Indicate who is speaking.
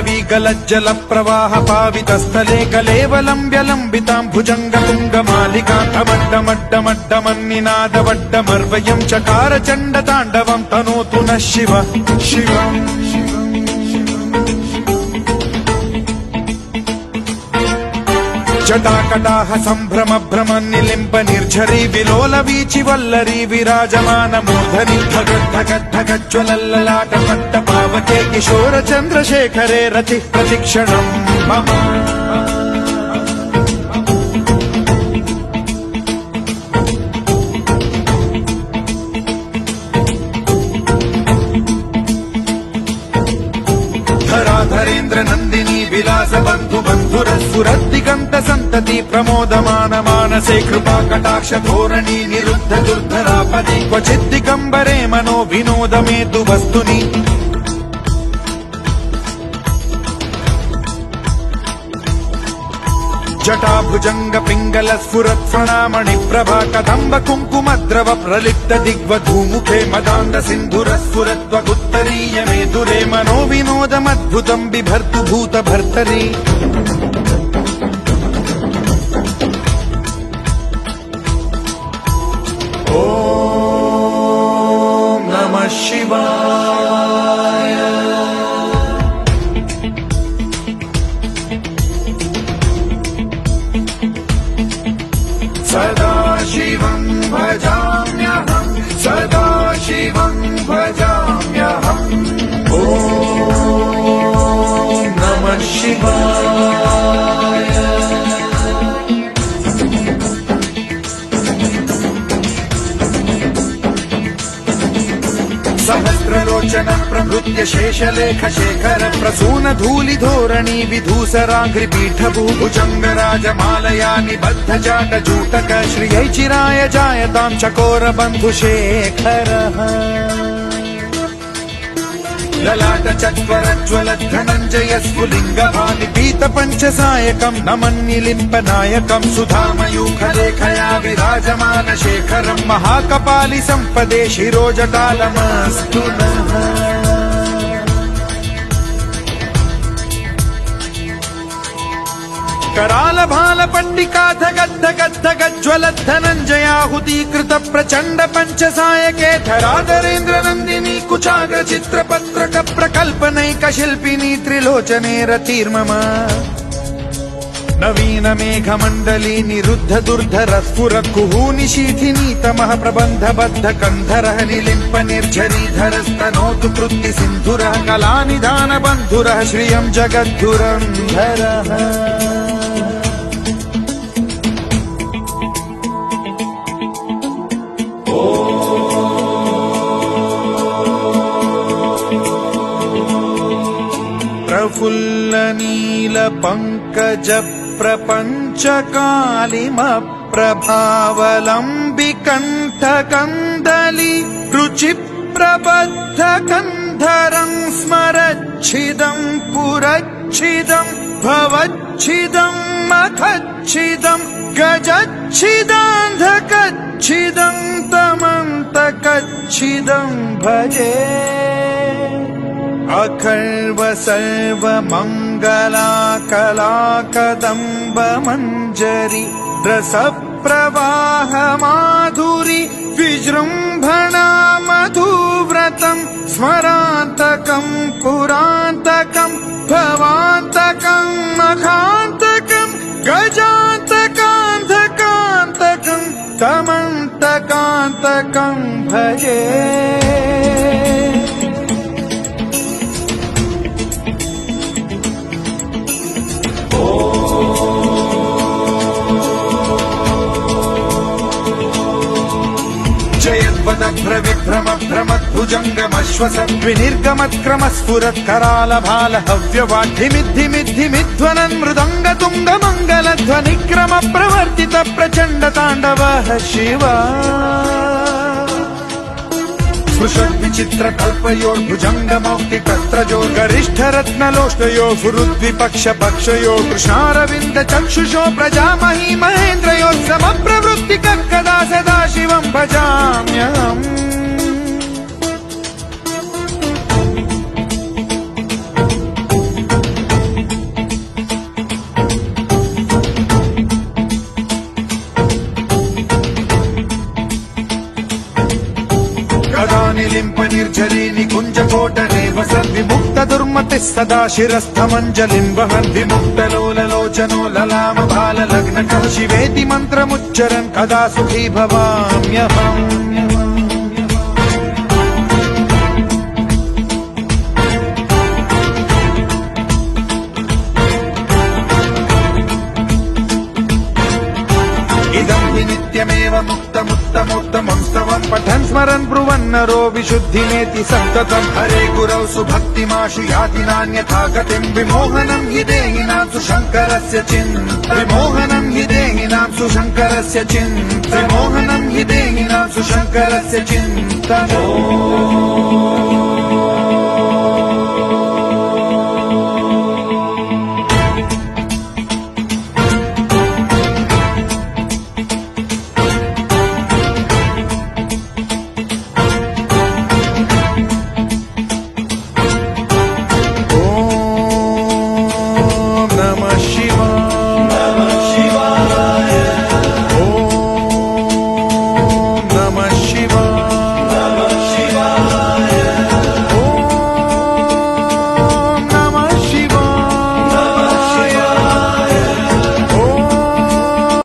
Speaker 1: ताण्डवीगलज्जल प्रवाह पावितस्थले कलेवलम्ब्यलम्बितां भुजङ्गतुङ्गमालिकान्तमड्डमड्डमड्डमन्निनादवड्डमर्वयं चकार चण्डताण्डवं तनोतु नः शिव शिवम् जटाकटाह सम्भ्रम भ्रम निलिम्ब निर्झरी विलोल वीचि वल्लरी विराजमान मूर्धनि धगद्धगद्धगज्ज्वलल्ललाट पट्ट पावके किशोर चन्द्रशेखरे रतिः प्रतिक्षणम् मम धराधरेन्द्र नन्दिनी विलास बन्धु बन्धुरस्फुरद्दिगन्त सन्तति प्रमोदमान मानसे कृपा कटाक्ष धोरणी निरुद्ध दुर्धरापदि क्वचिद्दिगम्बरे मनो विनोद मेतु वस्तुनि जटाभुजंग पिंगल स्फुरत् प्रणामणि प्रभा कदम्ब कुङ्कुमद्रव प्रलिप्त दिग्वधूमुखे मदान्ध सिन्धुर स्फुरत्वगुत्तरीय मेदुरे मनो विनोदमद्भुतम् बिभर्तु भूत भर्तरि ॐ नमः शिवाय सदा शिवं भजाम्यहं सदा शिवं भजाम्यहम् ॐ नमः शिवाय सहस्रलोचन प्रभृत्य शेषलेख शेखर प्रसून धूलि धोरणी विधूसराघ्रि पीठभूभुजंग राजमालया निबद्ध जाट जूटक श्रियै चिराय जायतां चकोर बन्धुशेखरः ललाट चत्वरज्वल धनञ्जय स्फुलिङ्ग भानिपीत पञ्चसायकं नमन्निलिम्ब नायकं सुधामयूखलेखया विराजमान शेखरं महाकपालि सम्पदे शिरोजटालमस्तु नः कराल भाल पट्टिका धगद्धगद्धगज्ज्वल धनञ्जयाहुतीकृत प्रचण्ड पञ्चसायके धराधरेन्द्र नन्दिनी कुचाग्र चित्रपत्रक प्रकल्पनैक शिल्पिनी त्रिलोचने रतिर्मम नवीन मेघमण्डली निरुद्ध दुर्धर स्फुर कुहूनि शीथिनी तमः प्रबन्ध बद्ध कन्धरः निलिम्प निर्झरीधर स्तनोतु कृत्ति सिन्धुरः कलानिधान बन्धुरः श्रियं जगद्धुरन्धरः प्रफुल्ल नील पंकज प्रपंच कालिम प्रभावलंबिकंठ कंदली रुचि प्रबद्ध कंधरं स्मरच्छिदं पुरच्छिदं भवच्छिदं मखच्छिदं गजच्छिदान्धकच्छिदं तमन्तकच्छिदं भजे अखर्व सर्व मंगला कला कदम्ब मंजरी रस प्रवाह माधुरी विजृंभणा मधुव्रतं स्मरान्तकं पुरान्तकं भवान्तकं मखान्तकं गजान्तकान्धकान्तकं तमन्तकान्तकं भजे विभ्रम भ्रमद्भुजङ्गमश्वसद्विनिर्गमत्क्रम स्फुरत् कराल भाल हव्यवाद्धिमिद्धिमिद्धिमिध्वनन् मृदङ्ग तुङ्ग मङ्गल ध्वनिक्रम प्रवर्तित प्रचण्ड ताण्डवः शिवा स्पृशद्विचित्र कल्पयोर्भुजङ्गमौक्तिकस्त्रजो गरिष्ठ रत्नलोष्टयो फुरुद्विपक्ष पक्षयो कृष्णारविन्द चक्षुषो प्रजामही महेन्द्रयो समप्रवृत्तिकः कदा सदा शिवं भजाम्यहम् विमुक्त दुर्मतिः सदा शिरस्थमञ्जलिं वहन् विमुक्तलोललोचनो ललाम बाललग्नकः शिवेति मन्त्रमुच्चरन् कदा सुखी भवाम्यहम् इदं हि नित्यमेव मुक्तमुत्तमोत्तमं स्तवं पठन् स्मरन् ब्रुवन्नरो विशुद्धिमेति सन्ततं हरे गुरौ सुभक्तिमाशु याति नान्यथा गतिं विमोहनं हि देहिनां सुशङ्करस्य विमोहनं हि देहिनां सुशङ्करस्य विमोहनं हि देहिनां सुशङ्करस्य चिन्तनम्